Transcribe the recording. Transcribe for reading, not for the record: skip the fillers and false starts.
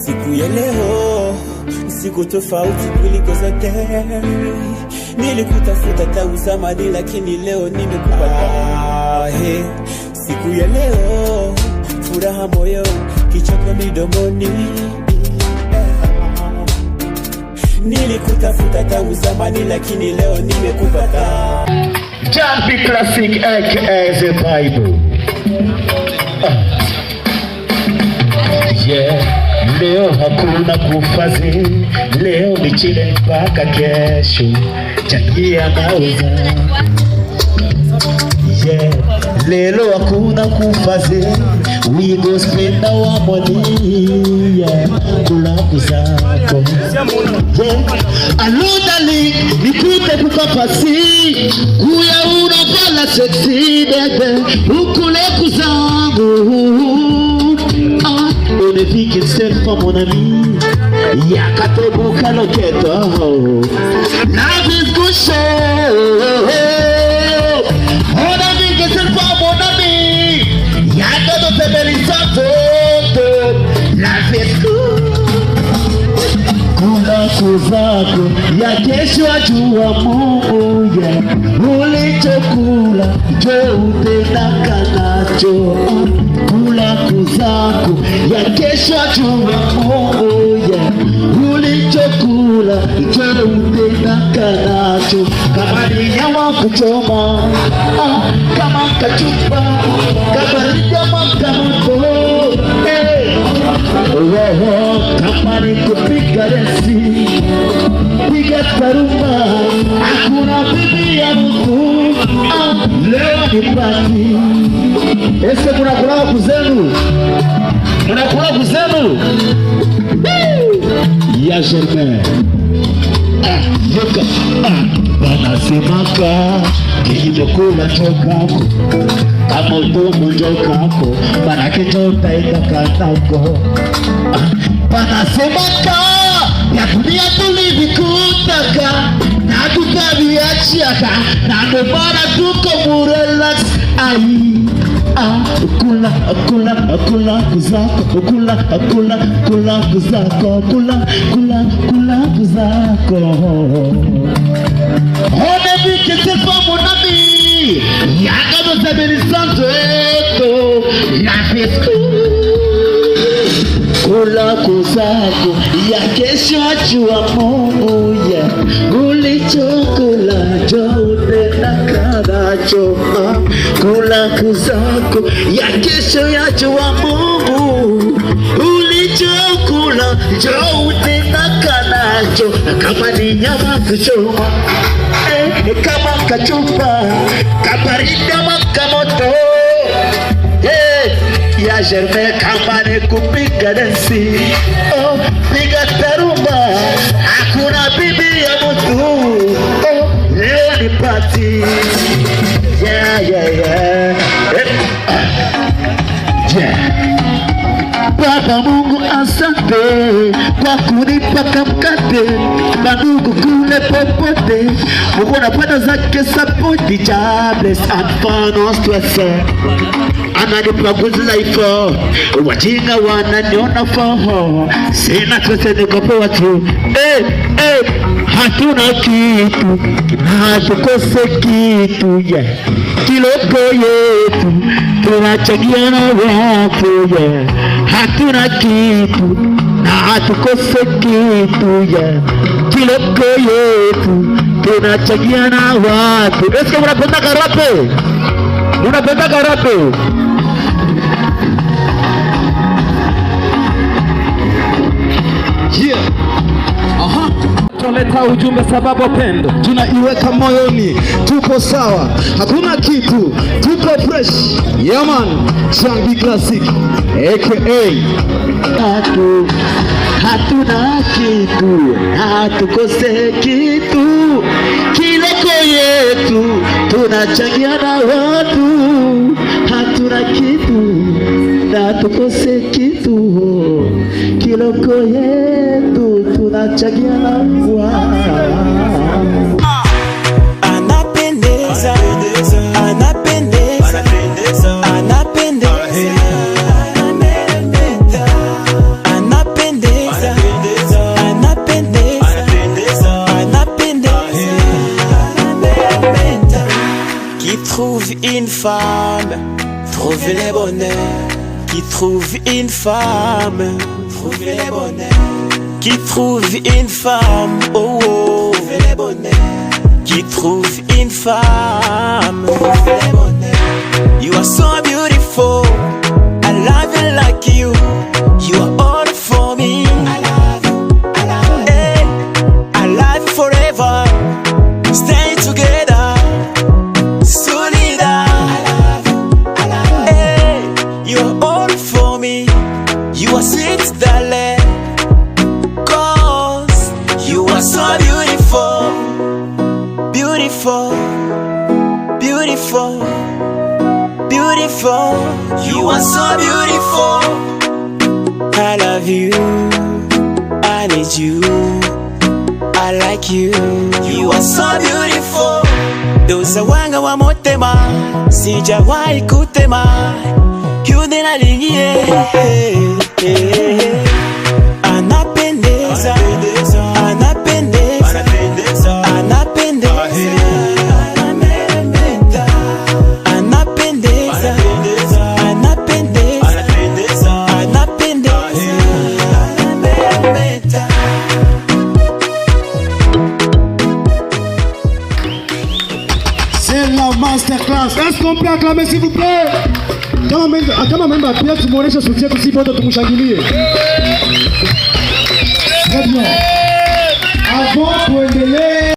Siku ya leo siku tofauti kuliko zote. Nilikutafuta tangu zamani lakini leo nimekupata. Siku ya leo furaha moyo kicheko midomoni. Nilikutafuta tangu zamani lakini leo nimekupata. Jumpy Classic aka The Bible. Leo hakuna kufazi, leo ni chile mpaka kesho, changia nauza. Leo hakuna kufazi, we go spend our money, kula kuzako. Aludali, nikute kukapasi, kuya unapala sexy bebe, ukule kuzangu. On est piqué de sel pour mon ami. Y'a qu'à te boucler le quêto. La vie couchée. On a piqué de sel pour mon ami. Y'a qu'à te faire belle. La vie kula kuzako ya kesho ajua Mungu ulichokula jo utendaka nacho. Kula kuzako ya kesho ajua Mungu ulichokula jo utendaka nacho. Kama ni nyama kuchoma, kama kachupa, kama ni nyama kamoto, kama ni kupiga densi, piga tarumba, hakuna bibi ya mtu, leo ni party. Ese munakula kuzenu? Munakula kuzenu? Ya Germain yoka, banasemaka kijitokula chokako, kama utomo njokako, manake njota enda katako. Banasemaka ya dunia tulivikutaka na tukaviachiaka, na ndobara tuko murelax. Kula kuzako, kula kuzako, kula kuzako. On est vu que c'est pas mon ami. Y'a qu'à nous amener sans eto. La fête. Kula kuzako ya kesho ajua Mungu ulichokula jo utendaka nacho. Kula kuzako ya kesho ajua Mungu ulichokula jo utendaka nacho. Kama ni nyama kuchoma, kama kachupa, kama rinda kamoto, ya Germain kama ni kupiga densi, piga tarumba, hakuna bibi ya mtu, leo ni party. Baba Mungu asante kwa kunipa kamkate, mandugu kule popote, Mungu anapenda zake sapoti. Jobless and fun stress, ananipa good life, wajinga wananiona faho, sina pesa nikopewa tu. Hatuna kitu, hatukose kitu, kiloko yetu tunachangia na watu, hatuna kitu na hatukose kitu, kiloko yetu tunachangia na watu. Eske munapenda karape? Munapenda karape? Tunaleta ujumbe sababu pendo tunaiweka moyoni, tupo sawa, hakuna kitu, tupo fresh. Yeah man, Jumpy Classic aka hatuna kitu, hatukose kitu, kiloko yetu tunachangia na watu. Hatuna kitu na tukose kitu, kiloko yetu tunachangia na watu. Anapendeza, anapendeza, anapendeza. trouve une femme, trouve le bonheur. Qui trouve une femme, trouve le bonheur. Qui trouve une femme, oh oh, trouve le bonheur. Qui trouve une femme, trouve le bonheur. You are so beautiful, I love you like you. You are all for me. I love you, I love you. Hey, I love you forever. Stay together, solida. I love you, I love you. Hey, you are all for me. You are sweet, darling. 'Cause you are so beautiful, beautiful, beautiful, beautiful. You are so beautiful. I love you, I need you, I like you. You are so beautiful. Doza wanga wa motema, sijawahi kutema. Yude na lingie, anapendeza, anapendeza, anapendeza, anameremeta, anapendeza, anapendeza, anapendeza, anameremeta. C'est la masterclass. Est-ce qu'on peut acclamer s'il vous plaît? Kama memba pia tumuonesha soutien tusipo wote tumushangilie. Très bien. Avant kuendelea